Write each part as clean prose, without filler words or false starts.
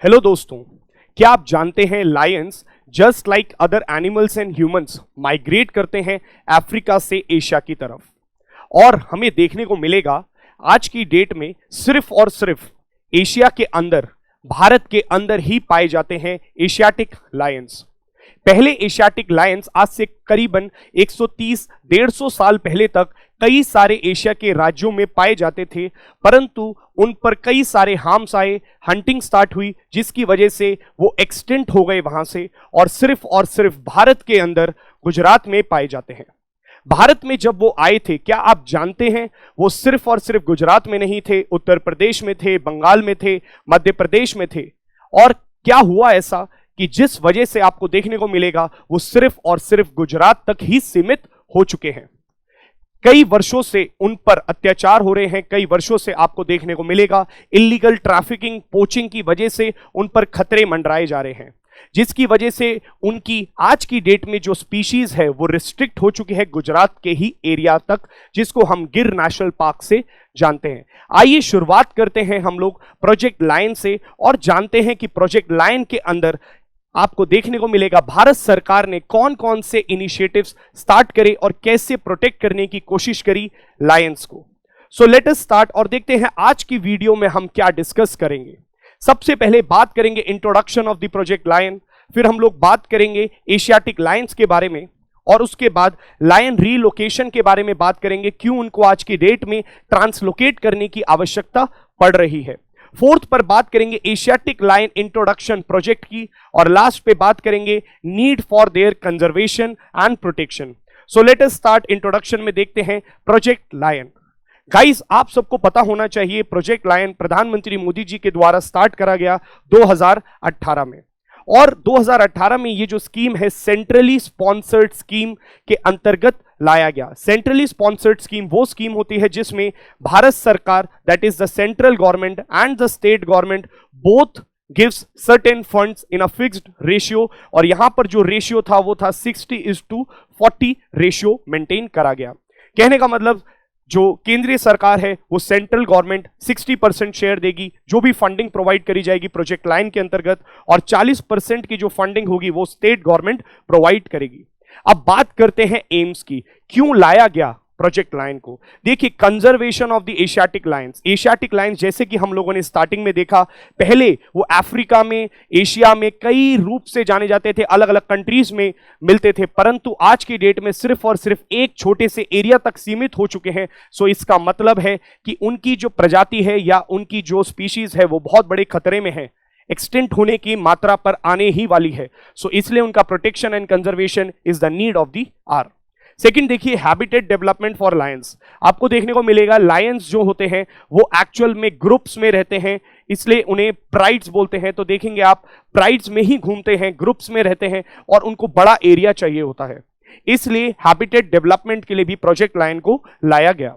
Hello दोस्तों, क्या आप जानते हैं Lions just like other animals and humans migrate करते हैं अफ्रीका से एशिया की तरफ। और हमें देखने को मिलेगा आज की डेट में सिर्फ और सिर्फ एशिया के अंदर, भारत के अंदर ही पाए जाते हैं एशियाटिक लायंस। पहले एशियाटिक लायंस आज से करीबन 130-150 साल पहले तक कई सारे एशिया के राज्यों में पाए जाते थे, परंतु उन पर कई सारे हार्म्स आए, हंटिंग स्टार्ट हुई, जिसकी वजह से वो एक्सटिंक्ट हो गए वहां से और सिर्फ भारत के अंदर गुजरात में पाए जाते हैं। भारत में जब वो आए थे, क्या आप जानते हैं वो सिर्फ और सिर्फ गुजरात में नहीं थे, उत्तर प्रदेश में थे, बंगाल में थे, मध्य प्रदेश में थे। और क्या हुआ ऐसा कि जिस वजह से आपको देखने को मिलेगा वो सिर्फ और सिर्फ गुजरात तक ही सीमित हो चुके हैं। कई वर्षों से उन पर अत्याचार हो रहे हैं, कई वर्षों से आपको देखने को मिलेगा इलीगल ट्रैफिकिंग, पोचिंग की वजह से उन पर खतरे मंडराए जा रहे हैं, जिसकी वजह से उनकी आज की डेट में जो स्पीशीज है वो रिस्ट्रिक्ट हो चुकी है गुजरात के ही एरिया तक, जिसको हम गिर नेशनल पार्क से जानते हैं। आइए शुरुआत करते हैं हम लोग प्रोजेक्ट लायन से और जानते हैं कि प्रोजेक्ट लायन के अंदर आपको देखने को मिलेगा भारत सरकार ने कौन कौन से इनिशिएटिव्स स्टार्ट करे और कैसे प्रोटेक्ट करने की कोशिश करी लायंस को। सो लेट अस स्टार्ट और देखते हैं आज की वीडियो में हम क्या डिस्कस करेंगे। सबसे पहले बात करेंगे introduction of the project lion, फिर हम लोग बात करेंगे एशियाटिक लायंस के बारे में और उसके बाद लायन रीलोकेशन के बारे में बात करेंगे, क्यों उनको आज की डेट में ट्रांसलोकेट करने की आवश्यकता पड़ रही है। फोर्थ पर बात करेंगे एशियाटिक लायन इंट्रोडक्शन प्रोजेक्ट की और लास्ट पे बात करेंगे need for their conservation and protection. So let us start. Introduction में देखते हैं प्रोजेक्ट लायन। गाइस, आप सबको पता होना चाहिए प्रोजेक्ट लायन प्रधानमंत्री मोदी जी के द्वारा स्टार्ट करा गया 2018 में, और 2018 में ये जो स्कीम है सेंट्रली स्पॉन्सर्ड स्कीम के अंतर्गत लाया गया। सेंट्रली स्पॉन्सर्ड स्कीम वो स्कीम होती है जिसमें भारत सरकार, that is the central government and the state government, both gives certain funds in a fixed ratio, और यहां पर जो रेशियो था वो था 60:40 रेशियो मेंटेन करा गया। कहने का मतलब जो केंद्रीय सरकार है वो सेंट्रल गवर्नमेंट 60% शेयर देगी जो भी फंडिंग प्रोवाइड करी जाएगी प्रोजेक्ट लायन के अंतर्गत, और 40% की जो फंडिंग होगी वो स्टेट गवर्नमेंट प्रोवाइड करेगी। अब बात करते हैं एम्स की, क्यों लाया गया प्रोजेक्ट लायन को। देखिए, conservation of the Asiatic Lions. Asiatic Lions जैसे कि हम लोगों ने स्टार्टिंग में देखा, पहले वो अफ्रीका में, एशिया में कई रूप से जाने जाते थे, अलग अलग कंट्रीज में मिलते थे, परंतु आज की डेट में सिर्फ और सिर्फ एक छोटे से एरिया तक सीमित हो चुके हैं। सो इसका मतलब है कि उनकी जो प्रजाति है या उनकी जो स्पीशीज है वो बहुत बड़े खतरे में है, एक्सटेंट होने की मात्रा पर आने ही वाली है। सो इसलिए उनका protection and conservation is the need of the hour. Second देखिए, हैबिटेट डेवलपमेंट फॉर लायंस। आपको देखने को मिलेगा लायंस जो होते हैं वो एक्चुअल में ग्रुप्स में रहते हैं, इसलिए उन्हें प्राइड्स बोलते हैं। तो देखेंगे आप प्राइड्स में ही घूमते हैं, ग्रुप्स में रहते हैं और उनको बड़ा एरिया चाहिए होता है, इसलिए हैबिटेट डेवलपमेंट के लिए भी प्रोजेक्ट लायन को लाया गया।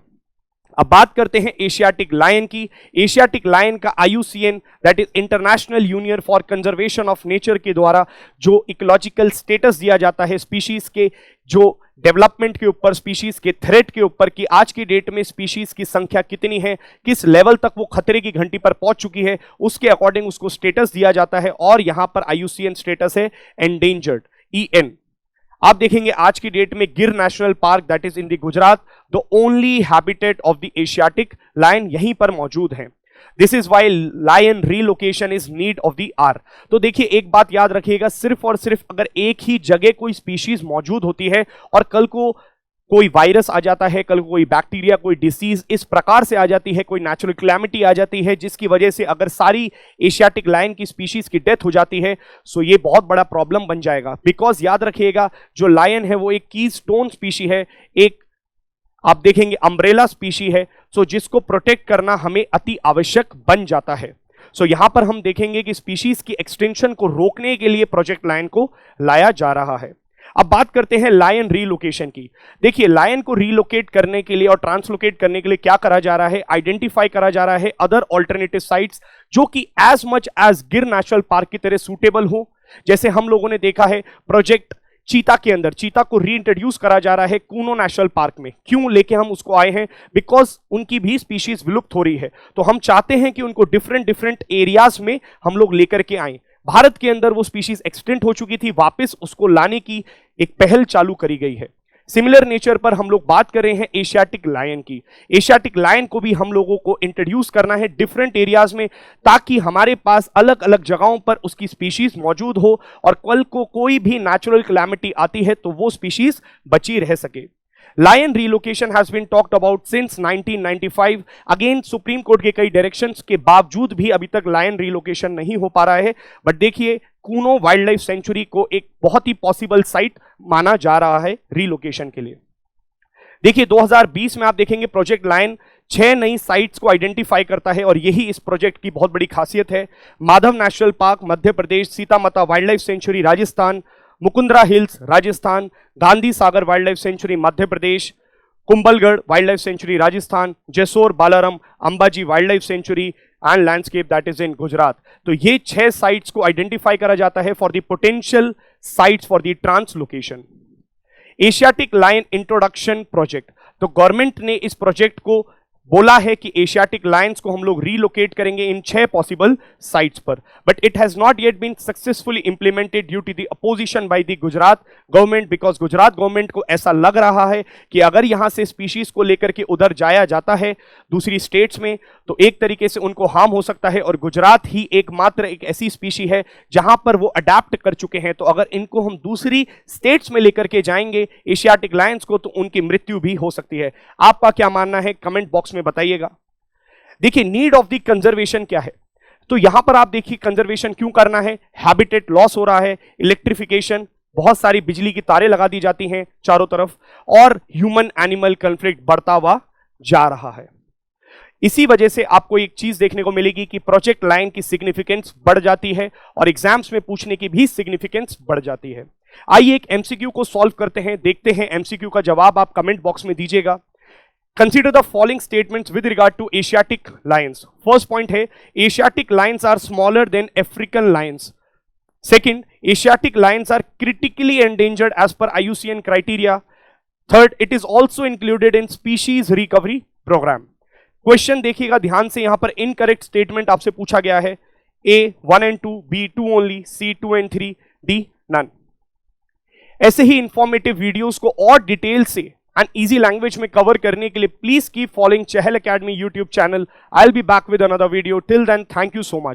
अब बात करते हैं एशियाटिक लायन की। एशियाटिक लायन का IUCN, that is international union for conservation of nature के द्वारा जो इकोलॉजिकल स्टेटस दिया जाता है स्पीशीज के जो डेवलपमेंट के ऊपर, स्पीशीज के थ्रेट के ऊपर, कि आज की डेट में स्पीशीज की संख्या कितनी है, किस लेवल तक वो खतरे की घंटी पर पहुंच चुकी है, उसके अकॉर्डिंग उसको स्टेटस दिया जाता है, और यहां पर IUCN स्टेटस है एंडेंजर्ड, EN। आप देखेंगे आज की डेट में Gir national park, that is in the Gujarat, the only habitat of the Asiatic lion यहीं पर मौजूद है। This is why lion relocation is need of the hour. तो देखिए, एक बात याद रखिएगा, सिर्फ और सिर्फ अगर एक ही जगह कोई स्पीशीज मौजूद होती है और कल को कोई वायरस आ जाता है, कल कोई बैक्टीरिया, कोई डिसीज इस प्रकार से आ जाती है, कोई नेचुरल क्लैमिटी आ जाती है जिसकी वजह से अगर सारी एशियाटिक लायन की स्पीशीज की डेथ हो जाती है, सो ये बहुत बड़ा प्रॉब्लम बन जाएगा। बिकॉज याद रखिएगा, जो लायन है वो एक कीस्टोन स्पीशी है, एक आप देखेंगे अम्ब्रेला स्पीशी है, सो जिसको प्रोटेक्ट करना हमें अति आवश्यक बन जाता है। सो यहां पर हम देखेंगे कि स्पीशीज की एक्सटेंशन को रोकने के लिए प्रोजेक्ट लायन को लाया जा रहा है। अब बात करते हैं लायन रीलोकेशन की। देखिए, लायन को रीलोकेट करने के लिए और ट्रांसलोकेट करने के लिए क्या करा जा रहा है, आइडेंटिफाई करा जा रहा है अदर ऑल्टरनेटिव साइट्स जो कि एज मच एज गिर नेशनल पार्क की तरह सूटेबल हो। जैसे हम लोगों ने देखा है प्रोजेक्ट चीता के अंदर, चीता को रीइंट्रोड्यूस करा जा रहा है कूनो नेशनल पार्क में। क्यों लेके हम उसको आए हैं? बिकॉज उनकी भी स्पीशीज विलुप्त हो रही है, तो हम चाहते हैं कि उनको डिफरेंट डिफरेंट एरियाज में हम लोग लेकर के आए। भारत के अंदर वो स्पीशीज एक्सटिंक्ट हो चुकी थी, वापस उसको लाने की एक पहल चालू करी गई है। सिमिलर नेचर पर हम लोग बात कर रहे हैं एशियाटिक लायन की। एशियाटिक लायन को भी हम लोगों को इंट्रोड्यूस करना है डिफरेंट एरियाज में, ताकि हमारे पास अलग अलग जगहों पर उसकी स्पीशीज मौजूद हो और कल को कोई भी नेचुरल कैलामिटी आती है तो वो स्पीशीज बची रह सके। Lion relocation has been talked about since 1995। Again Supreme Court के कई डायरेक्शंस के बावजूद भी अभी तक लायन रिलोकेशन नहीं हो पा रहा है। बट देखिए, कूनो वाइल्ड लाइफ सेंचुरी को एक बहुत ही पॉसिबल साइट माना जा रहा है रिलोकेशन के लिए। देखिए 2020 में आप देखेंगे प्रोजेक्ट लायन 6 नई साइट्स को आइडेंटिफाई करता है और यही इस प्रोजेक्ट की बहुत बड़ी खासियत है। Madhav national park Madhya Pradesh, Sita Mata wildlife sanctuary Rajasthan, Mukundara hills Rajasthan, Gandhi Sagar wildlife sanctuary Madhya Pradesh, Kumbhalgarh wildlife sanctuary Rajasthan, Jessore Balaram Ambaji wildlife sanctuary and landscape that is in Gujarat. तो ये 6 साइट्स को आइडेंटिफाई करा जाता है for the potential sites for the translocation. Asiatic lion introduction project, तो government ने इस project को बोला है कि एशियाटिक लायंस को हम लोग रीलोकेट करेंगे इन 6 पॉसिबल साइट्स पर, but it has not yet been successfully implemented due to the opposition by the Gujarat government, because Gujarat government को ऐसा लग रहा है कि अगर यहां से स्पीशीज को लेकर के उधर जाया जाता है दूसरी स्टेट्स में तो एक तरीके से उनको हार्म हो सकता है, और गुजरात ही एकमात्र एक ऐसी स्पीशी है जहां पर वो अडेप्ट कर चुके हैं। तो अगर इनको हम दूसरी स्टेट्स में लेकर के जाएंगे एशियाटिक लायंस को, तो उनकी मृत्यु भी हो सकती है। आपका क्या मानना है कमेंट बॉक्स में बताइएगा। देखिए नीड ऑफ द कंजर्वेशन क्या है, तो यहां पर आप देखिए कंजर्वेशन क्यों करना है। हैबिटेट लॉस हो रहा है, इलेक्ट्रिफिकेशन, बहुत सारी बिजली की तारें लगा दी जाती हैं चारों तरफ, और ह्यूमन एनिमल कॉन्फ्लिक्ट बढ़ता हुआ जा रहा है। इसी वजह से आपको एक चीज देखने को मिलेगी कि प्रोजेक्ट लायन की सिग्निफिकेंस बढ़ जाती है और एग्जाम्स में पूछने की भी सिग्निफिकेंस बढ़ जाती है। आइए एक एमसीक्यू को सॉल्व करते हैं, देखते हैं एमसीक्यू का जवाब आप कमेंट बॉक्स में दीजिएगा। Consider the following statements with regard to Asiatic lions. First point है Asiatic lions are smaller than African lions. Second, Asiatic lions are critically endangered as per IUCN criteria. Third, it is also included in species recovery program. Question देखिएगा ध्यान से, यहां पर incorrect statement आपसे पूछा गया है। A 1 and 2, B 2 only, C 2 and 3, D none. ऐसे ही इंफॉर्मेटिव वीडियोस को और डिटेल से एंड इजी लैंग्वेज में कवर करने के लिए please keep following Chahal academy YouTube channel. I will be back with another video. Till then thank you so much.